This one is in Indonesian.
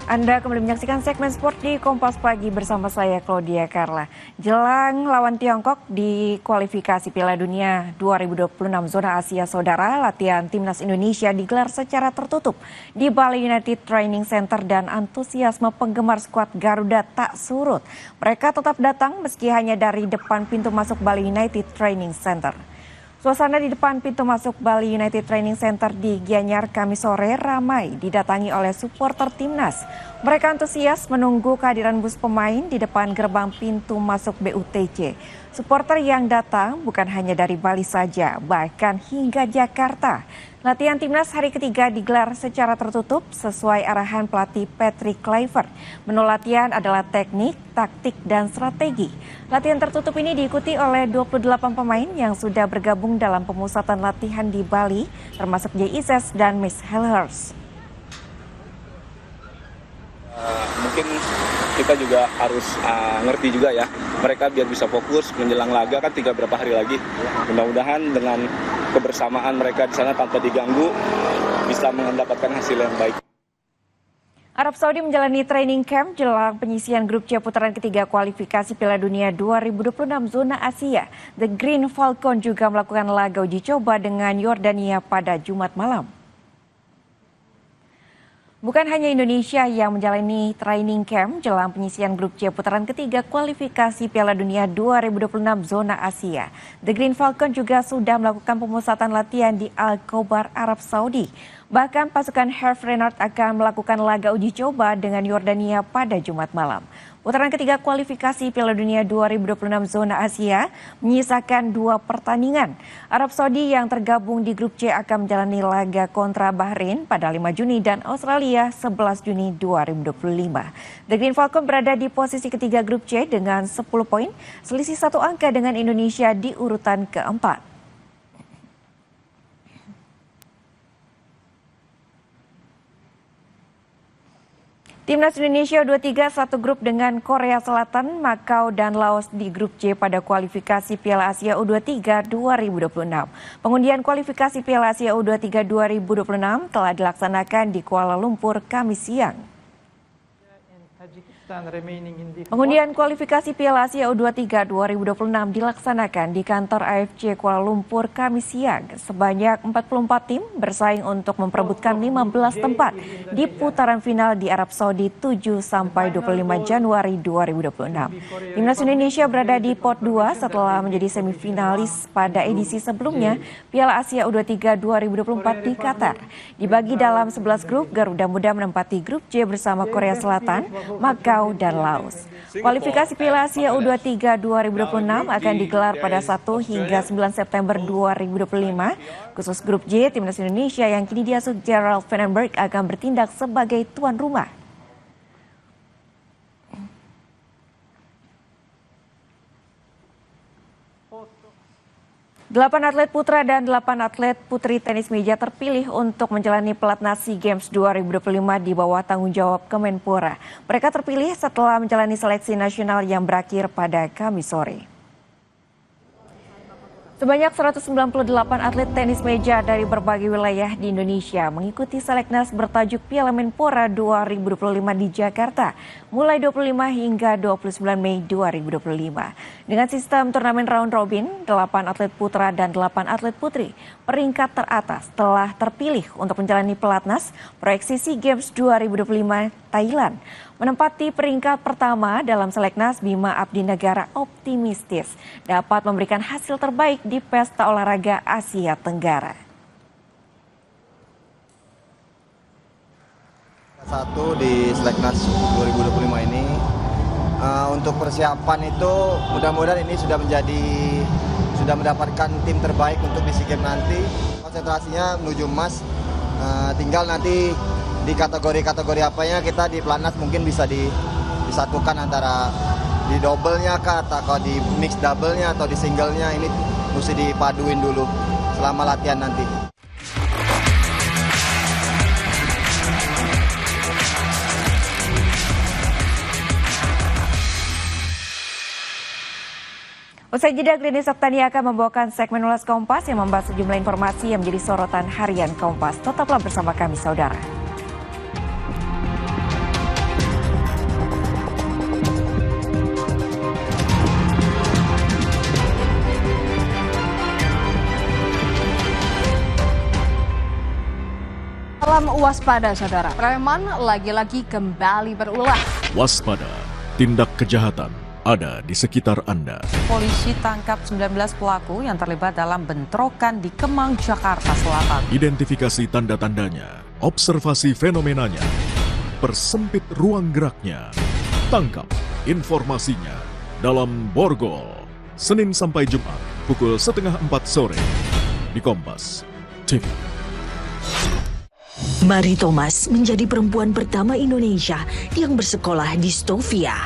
Anda kembali menyaksikan segmen sport di Kompas Pagi bersama saya Claudia Carla. Jelang lawan Tiongkok di kualifikasi Piala Dunia 2026 zona Asia Saudara, latihan timnas Indonesia digelar secara tertutup di Bali United Training Center dan antusiasme penggemar skuad Garuda tak surut. Mereka tetap datang meski hanya dari depan pintu masuk Bali United Training Center. Suasana di depan pintu masuk Bali United Training Center di Gianyar Kamis sore ramai didatangi oleh supporter timnas. Mereka antusias menunggu kehadiran bus pemain di depan gerbang pintu masuk BUTC. Supporter yang datang bukan hanya dari Bali saja, bahkan hingga Jakarta. Latihan timnas hari ketiga digelar secara tertutup sesuai arahan pelatih Patrick Kluivert. Menu latihan adalah teknik, taktik, dan strategi. Latihan tertutup ini diikuti oleh 28 pemain yang sudah bergabung dalam pemusatan latihan di Bali, termasuk Jay Ises dan Miss Helhers. Mungkin kita juga harus ngerti juga ya, mereka biar bisa fokus menjelang laga kan berapa hari lagi. Mudah-mudahan dengan kebersamaan mereka di sana tanpa diganggu bisa mendapatkan hasil yang baik. Arab Saudi menjalani training camp jelang penyisian grup C putaran ketiga kualifikasi Piala Dunia 2026 zona Asia. The Green Falcon juga melakukan laga uji coba dengan Yordania pada Jumat malam. Bukan hanya Indonesia yang menjalani training camp jelang penyisian grup C putaran ketiga kualifikasi Piala Dunia 2026 zona Asia. The Green Falcon juga sudah melakukan pemusatan latihan di Al Khobar, Arab Saudi. Bahkan pasukan Herve Renard akan melakukan laga uji coba dengan Yordania pada Jumat malam. Putaran ketiga kualifikasi Piala Dunia 2026 zona Asia menyisakan 2 pertandingan. Arab Saudi yang tergabung di grup C akan menjalani laga kontra Bahrain pada 5 Juni dan Australia 11 Juni 2025. The Green Falcon berada di posisi ketiga grup C dengan 10 poin, selisih 1 angka dengan Indonesia di urutan keempat. Timnas Indonesia U23 satu grup dengan Korea Selatan, Makau, dan Laos di grup C pada kualifikasi Piala Asia U23 2026. Pengundian kualifikasi Piala Asia U23 2026 telah dilaksanakan di Kuala Lumpur Kamis siang. Pengundian kualifikasi Piala Asia U23 2026 dilaksanakan di kantor AFC Kuala Lumpur Kamis siang. Sebanyak 44 tim bersaing untuk memperebutkan 15 tempat di putaran final di Arab Saudi 7 sampai 25 Januari 2026. Timnas Indonesia berada di pot 2 setelah menjadi semifinalis pada edisi sebelumnya Piala Asia U23 2024 di Qatar. Dibagi dalam 11 grup, Garuda Muda menempati grup C bersama Korea Selatan, Makau, dan Laos. Kualifikasi Piala Asia U23 2026 akan digelar pada 1 hingga 9 September 2025. Khusus grup J, Timnas Indonesia yang kini diasuh Gerald Vandenberg akan bertindak sebagai tuan rumah. 8 atlet putra dan 8 atlet putri tenis meja terpilih untuk menjalani pelatnas SEA Games 2025 di bawah tanggung jawab Kemenpora. Mereka terpilih setelah menjalani seleksi nasional yang berakhir pada Kamis sore. Sebanyak 198 atlet tenis meja dari berbagai wilayah di Indonesia mengikuti seleknas bertajuk Piala Menpora 2025 di Jakarta mulai 25 hingga 29 Mei 2025. Dengan sistem turnamen round robin, 8 atlet putra dan 8 atlet putri peringkat teratas telah terpilih untuk menjalani pelatnas proyeksi SEA Games 2025 Thailand. Menempati peringkat pertama dalam seleknas, Bima Abdi Negara optimistis dapat memberikan hasil terbaik di Pesta Olahraga Asia Tenggara. Satu di seleknas 2025 ini untuk persiapan itu mudah-mudahan ini sudah mendapatkan tim terbaik untuk di SEA Games nanti. Konsentrasinya menuju emas, tinggal nanti di kategori-kategori apanya kita di pelatnas mungkin bisa disatukan antara di double-nya atau di mix double-nya atau di single-nya, ini mesti dipaduin dulu selama latihan nanti. Usai jeda, Gleni Saptani akan membawakan segmen Ulas Kompas yang membahas sejumlah informasi yang menjadi sorotan harian Kompas. Tetaplah bersama kami, saudara. Salam waspada, saudara. Preman lagi-lagi kembali berulah. Waspada, tindak kejahatan ada di sekitar Anda. Polisi tangkap 19 pelaku yang terlibat dalam bentrokan di Kemang, Jakarta Selatan. Identifikasi tanda-tandanya, observasi fenomenanya, persempit ruang geraknya. Tangkap informasinya dalam Borgol. Senin sampai Jumat, pukul 3:30 sore di Kompas TV. Mary Thomas menjadi perempuan pertama Indonesia yang bersekolah di Sofia.